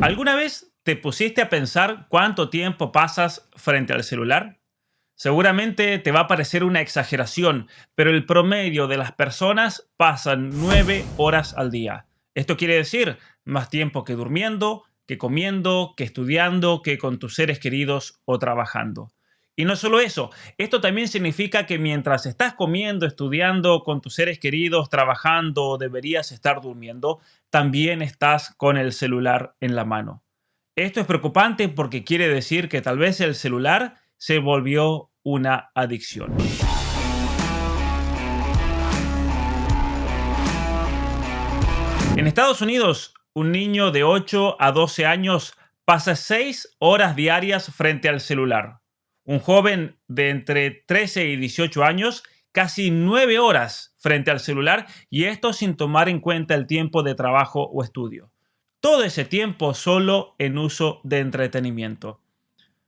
¿Alguna vez te pusiste a pensar cuánto tiempo pasas frente al celular? Seguramente te va a parecer una exageración, pero el promedio de las personas pasan 9 horas al día. Esto quiere decir más tiempo que durmiendo, que comiendo, que estudiando, que con tus seres queridos o trabajando. Y no solo eso, esto también significa que mientras estás comiendo, estudiando con tus seres queridos, trabajando o deberías estar durmiendo, también estás con el celular en la mano. Esto es preocupante porque quiere decir que tal vez el celular se volvió una adicción. En Estados Unidos, un niño de 8 a 12 años pasa 6 horas diarias frente al celular. Un joven de entre 13 y 18 años, casi 9 horas frente al celular, y esto sin tomar en cuenta el tiempo de trabajo o estudio. Todo ese tiempo solo en uso de entretenimiento.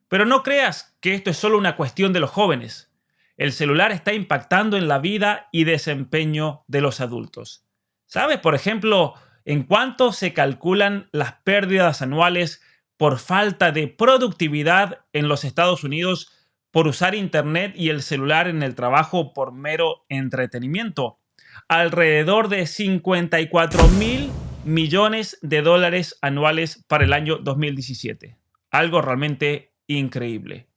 Pero no creas que esto es solo una cuestión de los jóvenes. El celular está impactando en la vida y desempeño de los adultos. ¿Sabes, por ejemplo, en cuánto se calculan las pérdidas anuales por falta de productividad en los Estados Unidos por usar Internet y el celular en el trabajo por mero entretenimiento? Alrededor de 54.000 millones de dólares anuales para el año 2017. Algo realmente increíble.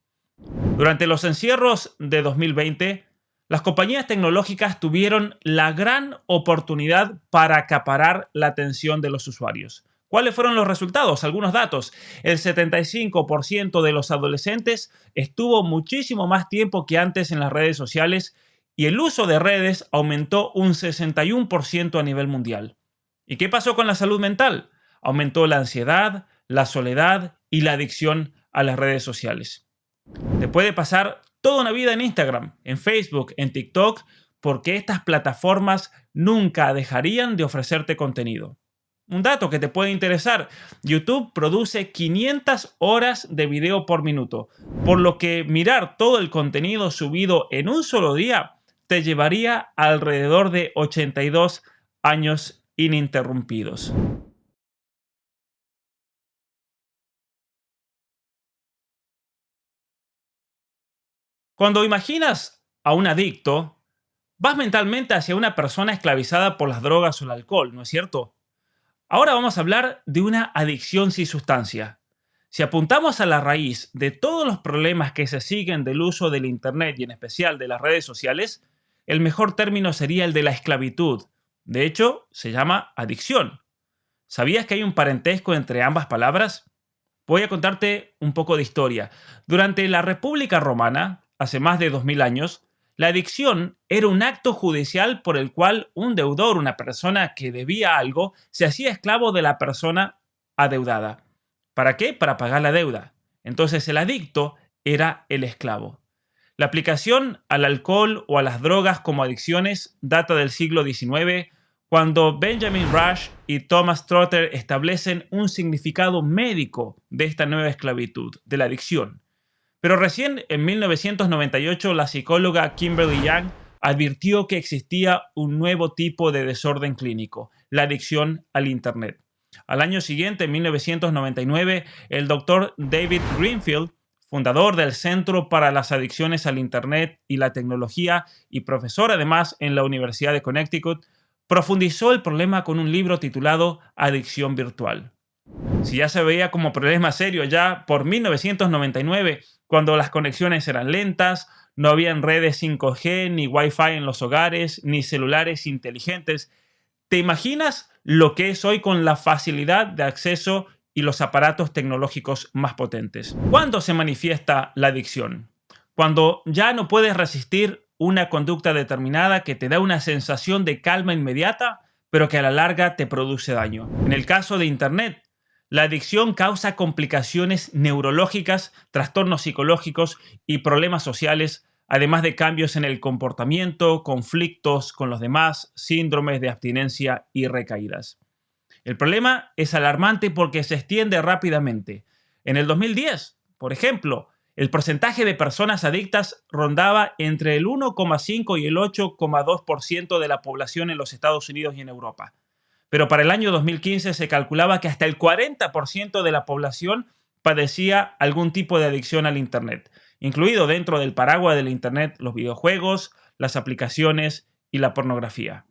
Durante los encierros de 2020, las compañías tecnológicas tuvieron la gran oportunidad para acaparar la atención de los usuarios. ¿Cuáles fueron los resultados? Algunos datos. El 75% de los adolescentes estuvo muchísimo más tiempo que antes en las redes sociales y el uso de redes aumentó un 61% a nivel mundial. ¿Y qué pasó con la salud mental? Aumentó la ansiedad, la soledad y la adicción a las redes sociales. Te puede pasar toda una vida en Instagram, en Facebook, en TikTok, porque estas plataformas nunca dejarían de ofrecerte contenido. Un dato que te puede interesar: YouTube produce 500 horas de video por minuto, por lo que mirar todo el contenido subido en un solo día te llevaría alrededor de 82 años ininterrumpidos. Cuando imaginas a un adicto, vas mentalmente hacia una persona esclavizada por las drogas o el alcohol, ¿no es cierto? Ahora vamos a hablar de una adicción sin sustancia. Si apuntamos a la raíz de todos los problemas que se siguen del uso del Internet y en especial de las redes sociales, el mejor término sería el de la esclavitud. De hecho, se llama adicción. ¿Sabías que hay un parentesco entre ambas palabras? Voy a contarte un poco de historia. Durante la República Romana, hace más de 2000 años, la adicción era un acto judicial por el cual un deudor, una persona que debía algo, se hacía esclavo de la persona adeudada. ¿Para qué? Para pagar la deuda. Entonces el adicto era el esclavo. La aplicación al alcohol o a las drogas como adicciones data del siglo XIX, cuando Benjamin Rush y Thomas Trotter establecen un significado médico de esta nueva esclavitud, de la adicción. Pero recién en 1998 la psicóloga Kimberly Young advirtió que existía un nuevo tipo de desorden clínico: la adicción al Internet. Al año siguiente, en 1999, el doctor David Greenfield, fundador del Centro para las Adicciones al Internet y la Tecnología y profesor además en la Universidad de Connecticut, profundizó el problema con un libro titulado Adicción Virtual. Si ya se veía como problema serio ya por 1999, cuando las conexiones eran lentas, no habían redes 5G, ni Wi-Fi en los hogares, ni celulares inteligentes, ¿te imaginas lo que es hoy con la facilidad de acceso y los aparatos tecnológicos más potentes? ¿Cuándo se manifiesta la adicción? Cuando ya no puedes resistir una conducta determinada que te da una sensación de calma inmediata, pero que a la larga te produce daño. En el caso de Internet, la adicción causa complicaciones neurológicas, trastornos psicológicos y problemas sociales, además de cambios en el comportamiento, conflictos con los demás, síndromes de abstinencia y recaídas. El problema es alarmante porque se extiende rápidamente. En el 2010, por ejemplo, el porcentaje de personas adictas rondaba entre el 1,5 y el 8,2% de la población en los Estados Unidos y en Europa. Pero para el año 2015 se calculaba que hasta el 40% de la población padecía algún tipo de adicción al Internet, incluido dentro del paraguas del Internet los videojuegos, las aplicaciones y la pornografía.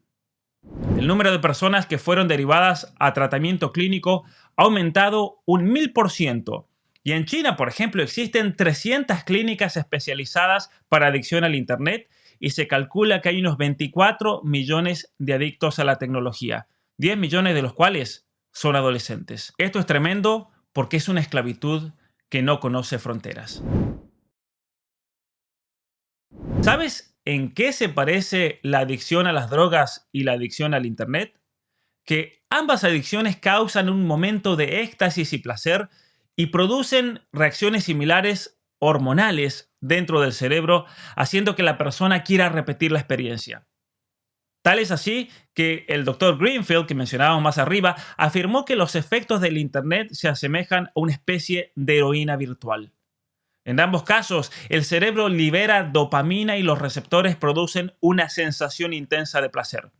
El número de personas que fueron derivadas a tratamiento clínico ha aumentado un 1000%. Y en China, por ejemplo, existen 300 clínicas especializadas para adicción al Internet y se calcula que hay unos 24 millones de adictos a la tecnología, 10 millones de los cuales son adolescentes. Esto es tremendo porque es una esclavitud que no conoce fronteras. ¿Sabes en qué se parece la adicción a las drogas y la adicción al Internet? Que ambas adicciones causan un momento de éxtasis y placer y producen reacciones similares hormonales dentro del cerebro, haciendo que la persona quiera repetir la experiencia. Tal es así que el doctor Greenfield, que mencionábamos más arriba, afirmó que los efectos del Internet se asemejan a una especie de heroína virtual. En ambos casos, el cerebro libera dopamina y los receptores producen una sensación intensa de placer.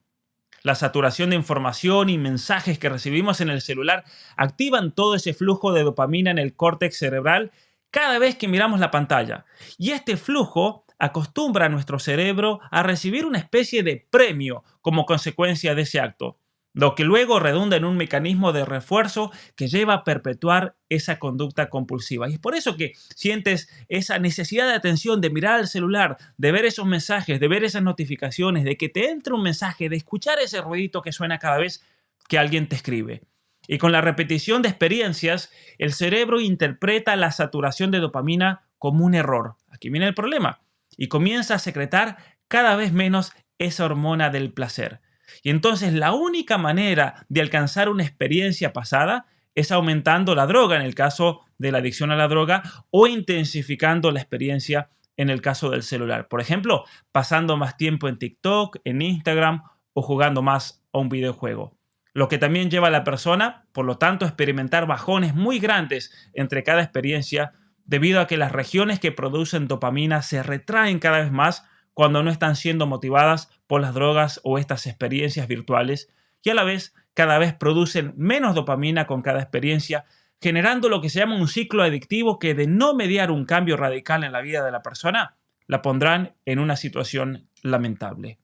La saturación de información y mensajes que recibimos en el celular activan todo ese flujo de dopamina en el córtex cerebral cada vez que miramos la pantalla. Y este flujo acostumbra a nuestro cerebro a recibir una especie de premio como consecuencia de ese acto, lo que luego redunda en un mecanismo de refuerzo que lleva a perpetuar esa conducta compulsiva. Y es por eso que sientes esa necesidad de atención, de mirar al celular, de ver esos mensajes, de ver esas notificaciones, de que te entre un mensaje, de escuchar ese ruidito que suena cada vez que alguien te escribe. Y con la repetición de experiencias, el cerebro interpreta la saturación de dopamina como un error. Aquí viene el problema. Y comienza a secretar cada vez menos esa hormona del placer. Y entonces la única manera de alcanzar una experiencia pasada es aumentando la droga en el caso de la adicción a la droga o intensificando la experiencia en el caso del celular. Por ejemplo, pasando más tiempo en TikTok, en Instagram o jugando más a un videojuego. Lo que también lleva a la persona, por lo tanto, a experimentar bajones muy grandes entre cada experiencia debido a que las regiones que producen dopamina se retraen cada vez más cuando no están siendo motivadas por las drogas o estas experiencias virtuales y a la vez cada vez producen menos dopamina con cada experiencia, generando lo que se llama un ciclo adictivo que de no mediar un cambio radical en la vida de la persona, la pondrán en una situación lamentable.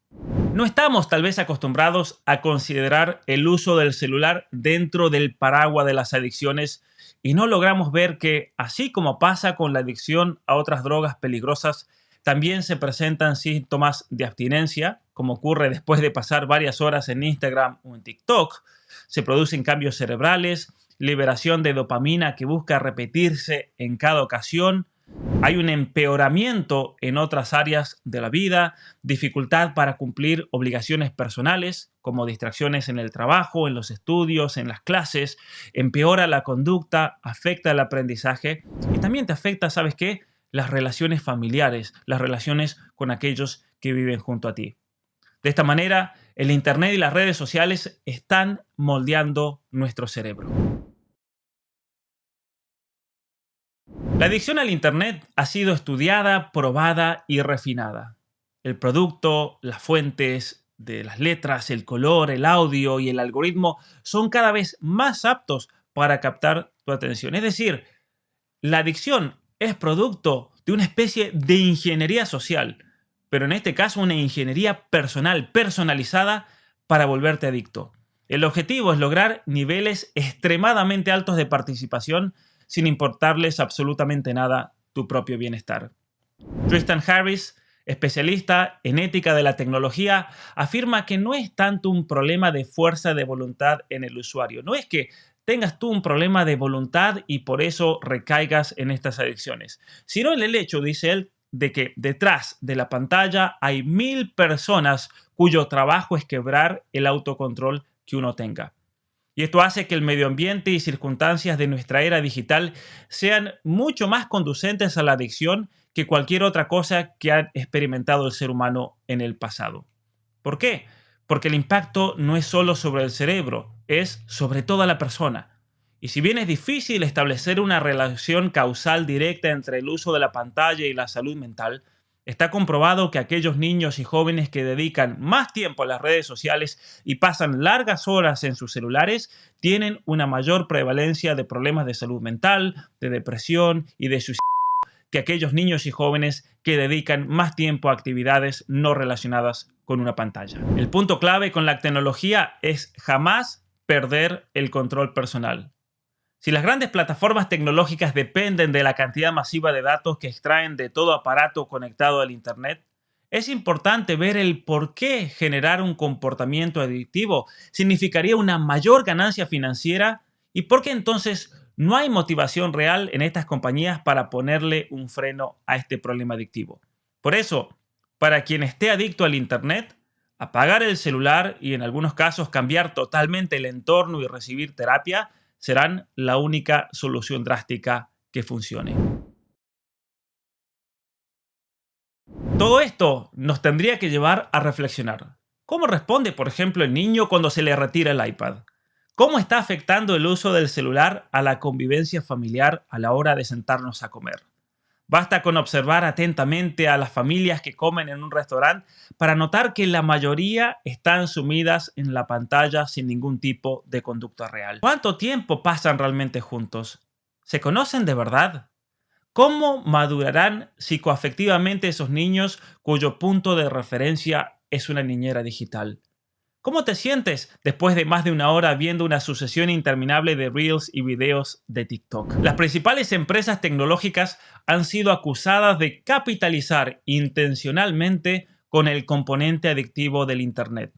No estamos tal vez acostumbrados a considerar el uso del celular dentro del paraguas de las adicciones y no logramos ver que, así como pasa con la adicción a otras drogas peligrosas, también se presentan síntomas de abstinencia, como ocurre después de pasar varias horas en Instagram o en TikTok. Se producen cambios cerebrales, liberación de dopamina que busca repetirse en cada ocasión. Hay un empeoramiento en otras áreas de la vida, dificultad para cumplir obligaciones personales, como distracciones en el trabajo, en los estudios, en las clases. Empeora la conducta, afecta el aprendizaje y también te afecta, ¿sabes qué? Las relaciones familiares, las relaciones con aquellos que viven junto a ti. De esta manera, el Internet y las redes sociales están moldeando nuestro cerebro. La adicción al Internet ha sido estudiada, probada y refinada. El producto, las fuentes de las letras, el color, el audio y el algoritmo son cada vez más aptos para captar tu atención. Es decir, la adicción es producto de una especie de ingeniería social, pero en este caso una ingeniería personal, personalizada para volverte adicto. El objetivo es lograr niveles extremadamente altos de participación sin importarles absolutamente nada tu propio bienestar. Tristan Harris, especialista en ética de la tecnología, afirma que no es tanto un problema de fuerza de voluntad en el usuario. No es que tengas tú un problema de voluntad y por eso recaigas en estas adicciones, sino en el hecho, dice él, de que detrás de la pantalla hay 1000 personas cuyo trabajo es quebrar el autocontrol que uno tenga. Y esto hace que el medio ambiente y circunstancias de nuestra era digital sean mucho más conducentes a la adicción que cualquier otra cosa que ha experimentado el ser humano en el pasado. ¿Por qué? Porque el impacto no es solo sobre el cerebro, es sobre toda la persona. Y si bien es difícil establecer una relación causal directa entre el uso de la pantalla y la salud mental, Está comprobado que aquellos niños y jóvenes que dedican más tiempo a las redes sociales y pasan largas horas en sus celulares tienen una mayor prevalencia de problemas de salud mental, de depresión y de suicidio que aquellos niños y jóvenes que dedican más tiempo a actividades no relacionadas con una pantalla. El punto clave con la tecnología es jamás perder el control personal. Si las grandes plataformas tecnológicas dependen de la cantidad masiva de datos que extraen de todo aparato conectado al Internet, es importante ver el por qué generar un comportamiento adictivo significaría una mayor ganancia financiera y por qué entonces no hay motivación real en estas compañías para ponerle un freno a este problema adictivo. Por eso, para quien esté adicto al Internet, apagar el celular y en algunos casos cambiar totalmente el entorno y recibir terapia serán la única solución drástica que funcione. Todo esto nos tendría que llevar a reflexionar. ¿Cómo responde, por ejemplo, el niño cuando se le retira el iPad? ¿Cómo está afectando el uso del celular a la convivencia familiar a la hora de sentarnos a comer? Basta con observar atentamente a las familias que comen en un restaurante para notar que la mayoría están sumidas en la pantalla sin ningún tipo de conducta real. ¿Cuánto tiempo pasan realmente juntos? ¿Se conocen de verdad? ¿Cómo madurarán psicoafectivamente esos niños cuyo punto de referencia es una niñera digital? ¿Cómo te sientes después de más de una hora viendo una sucesión interminable de reels y videos de TikTok? Las principales empresas tecnológicas han sido acusadas de capitalizar intencionalmente con el componente adictivo del Internet.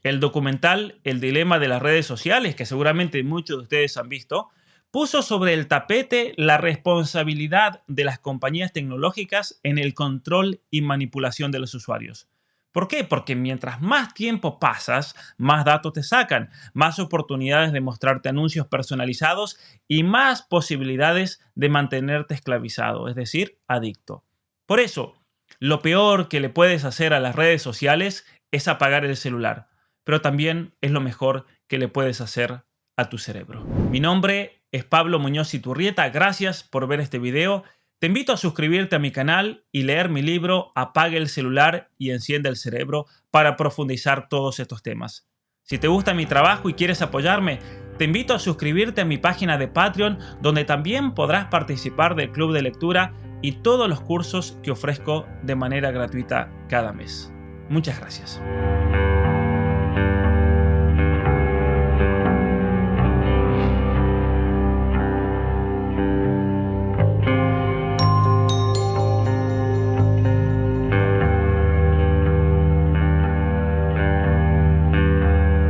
El documental El dilema de las redes sociales, que seguramente muchos de ustedes han visto, puso sobre el tapete la responsabilidad de las compañías tecnológicas en el control y manipulación de los usuarios. ¿Por qué? Porque mientras más tiempo pasas, más datos te sacan, más oportunidades de mostrarte anuncios personalizados y más posibilidades de mantenerte esclavizado, es decir, adicto. Por eso, lo peor que le puedes hacer a las redes sociales es apagar el celular, pero también es lo mejor que le puedes hacer a tu cerebro. Mi nombre es Pablo Muñoz Iturrieta, gracias por ver este video. Te invito a suscribirte a mi canal y leer mi libro Apague el celular y enciende el cerebro para profundizar todos estos temas. Si te gusta mi trabajo y quieres apoyarme, te invito a suscribirte a mi página de Patreon, donde también podrás participar del club de lectura y todos los cursos que ofrezco de manera gratuita cada mes. Muchas gracias.